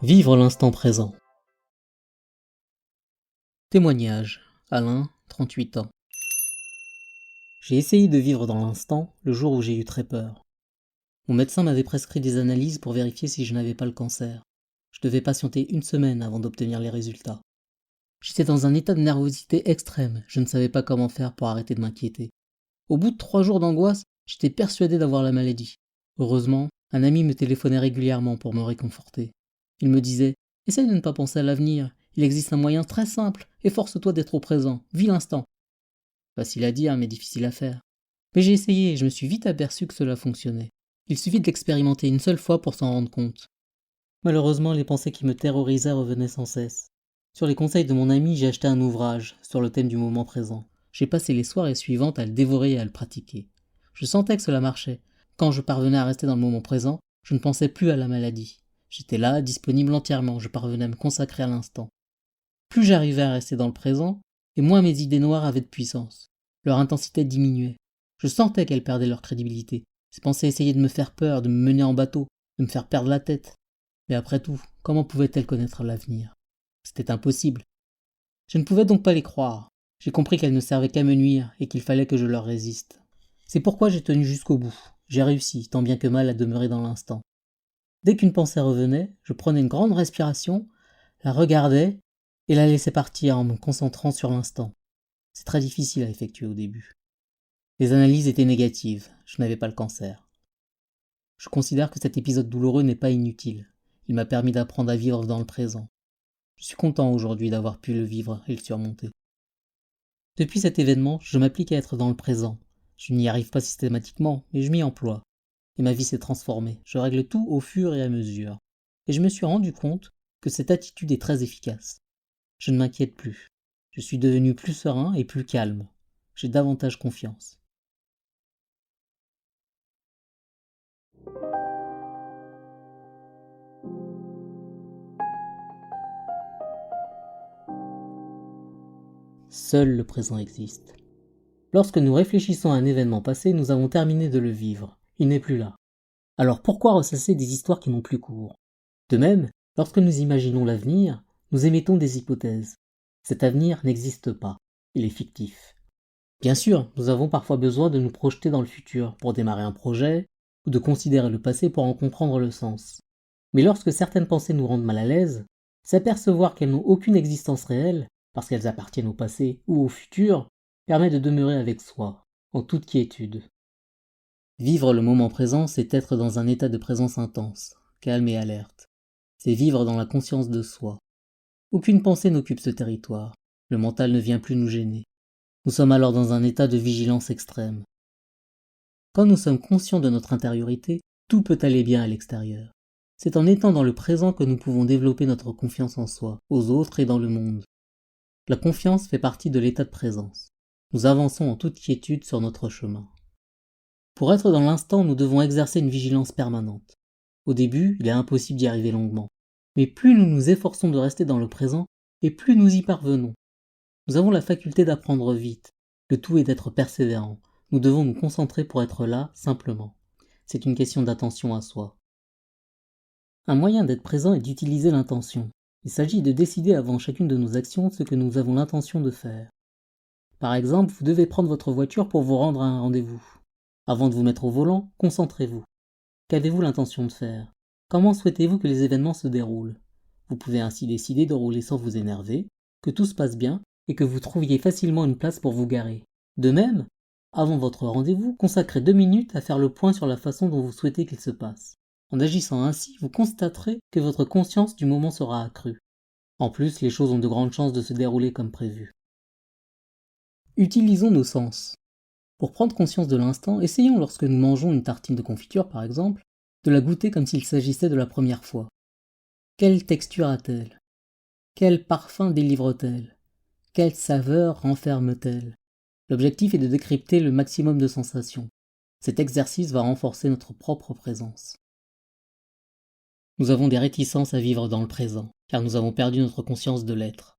Vivre l'instant présent. Témoignage. Alain, 38 ans. J'ai essayé de vivre dans l'instant le jour où j'ai eu très peur. Mon médecin m'avait prescrit des analyses pour vérifier si je n'avais pas le cancer. Je devais patienter 1 semaine avant d'obtenir les résultats. J'étais dans un état de nervosité extrême, je ne savais pas comment faire pour arrêter de m'inquiéter. Au bout de 3 jours d'angoisse, j'étais persuadé d'avoir la maladie. Heureusement, un ami me téléphonait régulièrement pour me réconforter. Il me disait « Essaye de ne pas penser à l'avenir, il existe un moyen très simple, efforce-toi d'être au présent, vis l'instant. » Facile à dire, mais difficile à faire. Mais j'ai essayé et je me suis vite aperçu que cela fonctionnait. Il suffit de l'expérimenter une seule fois pour s'en rendre compte. Malheureusement, les pensées qui me terrorisaient revenaient sans cesse. Sur les conseils de mon ami, j'ai acheté un ouvrage sur le thème du moment présent. J'ai passé les soirées suivantes à le dévorer et à le pratiquer. Je sentais que cela marchait. Quand je parvenais à rester dans le moment présent, je ne pensais plus à la maladie. J'étais là, disponible entièrement, je parvenais à me consacrer à l'instant. Plus j'arrivais à rester dans le présent, et moins mes idées noires avaient de puissance. Leur intensité diminuait. Je sentais qu'elles perdaient leur crédibilité. Ces pensées essayaient de me faire peur, de me mener en bateau, de me faire perdre la tête. Mais après tout, comment pouvaient-elles connaître l'avenir ? C'était impossible. Je ne pouvais donc pas les croire. J'ai compris qu'elles ne servaient qu'à me nuire et qu'il fallait que je leur résiste. C'est pourquoi j'ai tenu jusqu'au bout. J'ai réussi, tant bien que mal, à demeurer dans l'instant. Dès qu'une pensée revenait, je prenais une grande respiration, la regardais et la laissais partir en me concentrant sur l'instant. C'est très difficile à effectuer au début. Les analyses étaient négatives, je n'avais pas le cancer. Je considère que cet épisode douloureux n'est pas inutile. Il m'a permis d'apprendre à vivre dans le présent. Je suis content aujourd'hui d'avoir pu le vivre et le surmonter. Depuis cet événement, je m'applique à être dans le présent. Je n'y arrive pas systématiquement, mais je m'y emploie. Et ma vie s'est transformée. Je règle tout au fur et à mesure. Et je me suis rendu compte que cette attitude est très efficace. Je ne m'inquiète plus. Je suis devenu plus serein et plus calme. J'ai davantage confiance. Seul le présent existe. Lorsque nous réfléchissons à un événement passé, nous avons terminé de le vivre. Il n'est plus là. Alors pourquoi ressasser des histoires qui n'ont plus cours ? De même, lorsque nous imaginons l'avenir, nous émettons des hypothèses. Cet avenir n'existe pas. Il est fictif. Bien sûr, nous avons parfois besoin de nous projeter dans le futur pour démarrer un projet, ou de considérer le passé pour en comprendre le sens. Mais lorsque certaines pensées nous rendent mal à l'aise, s'apercevoir qu'elles n'ont aucune existence réelle, parce qu'elles appartiennent au passé ou au futur, permet de demeurer avec soi, en toute quiétude. Vivre le moment présent, c'est être dans un état de présence intense, calme et alerte. C'est vivre dans la conscience de soi. Aucune pensée n'occupe ce territoire. Le mental ne vient plus nous gêner. Nous sommes alors dans un état de vigilance extrême. Quand nous sommes conscients de notre intériorité, tout peut aller bien à l'extérieur. C'est en étant dans le présent que nous pouvons développer notre confiance en soi, aux autres et dans le monde. La confiance fait partie de l'état de présence. Nous avançons en toute quiétude sur notre chemin. Pour être dans l'instant, nous devons exercer une vigilance permanente. Au début, il est impossible d'y arriver longuement. Mais plus nous nous efforçons de rester dans le présent, et plus nous y parvenons. Nous avons la faculté d'apprendre vite. Le tout est d'être persévérant. Nous devons nous concentrer pour être là, simplement. C'est une question d'attention à soi. Un moyen d'être présent est d'utiliser l'intention. Il s'agit de décider avant chacune de nos actions ce que nous avons l'intention de faire. Par exemple, vous devez prendre votre voiture pour vous rendre à un rendez-vous. Avant de vous mettre au volant, concentrez-vous. Qu'avez-vous l'intention de faire ? Comment souhaitez-vous que les événements se déroulent ? Vous pouvez ainsi décider de rouler sans vous énerver, que tout se passe bien et que vous trouviez facilement une place pour vous garer. De même, avant votre rendez-vous, consacrez 2 minutes à faire le point sur la façon dont vous souhaitez qu'il se passe. En agissant ainsi, vous constaterez que votre conscience du moment sera accrue. En plus, les choses ont de grandes chances de se dérouler comme prévu. Utilisons nos sens. Pour prendre conscience de l'instant, essayons lorsque nous mangeons une tartine de confiture par exemple, de la goûter comme s'il s'agissait de la première fois. Quelle texture a-t-elle ? Quel parfum délivre-t-elle ? Quelle saveur renferme-t-elle ? L'objectif est de décrypter le maximum de sensations. Cet exercice va renforcer notre propre présence. Nous avons des réticences à vivre dans le présent, car nous avons perdu notre conscience de l'être.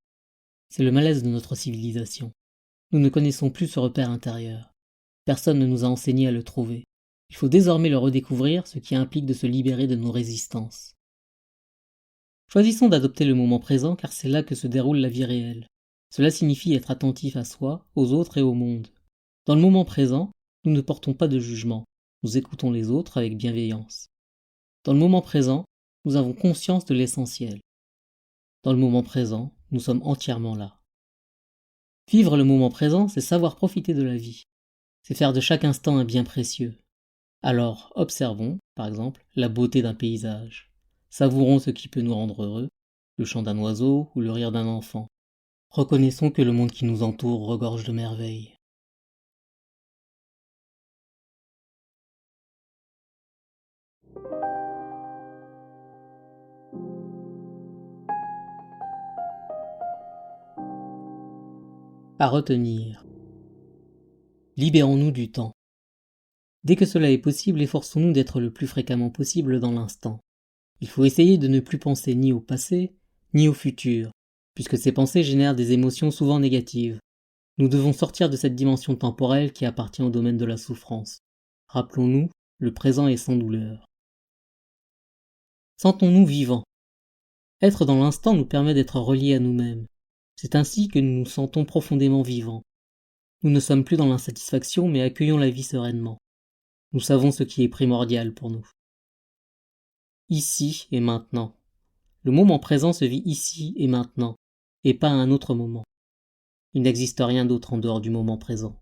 C'est le malaise de notre civilisation. Nous ne connaissons plus ce repère intérieur. Personne ne nous a enseigné à le trouver. Il faut désormais le redécouvrir, ce qui implique de se libérer de nos résistances. Choisissons d'adopter le moment présent car c'est là que se déroule la vie réelle. Cela signifie être attentif à soi, aux autres et au monde. Dans le moment présent, nous ne portons pas de jugement, nous écoutons les autres avec bienveillance. Dans le moment présent, nous avons conscience de l'essentiel. Dans le moment présent, nous sommes entièrement là. Vivre le moment présent, c'est savoir profiter de la vie. C'est faire de chaque instant un bien précieux. Alors, observons, par exemple, la beauté d'un paysage. Savourons ce qui peut nous rendre heureux, le chant d'un oiseau ou le rire d'un enfant. Reconnaissons que le monde qui nous entoure regorge de merveilles. À retenir. Libérons-nous du temps. Dès que cela est possible, efforçons-nous d'être le plus fréquemment possible dans l'instant. Il faut essayer de ne plus penser ni au passé, ni au futur, puisque ces pensées génèrent des émotions souvent négatives. Nous devons sortir de cette dimension temporelle qui appartient au domaine de la souffrance. Rappelons-nous, le présent est sans douleur. Sentons-nous vivants. Être dans l'instant nous permet d'être reliés à nous-mêmes. C'est ainsi que nous nous sentons profondément vivants. Nous ne sommes plus dans l'insatisfaction, mais accueillons la vie sereinement. Nous savons ce qui est primordial pour nous. Ici et maintenant. Le moment présent se vit ici et maintenant, et pas à un autre moment. Il n'existe rien d'autre en dehors du moment présent.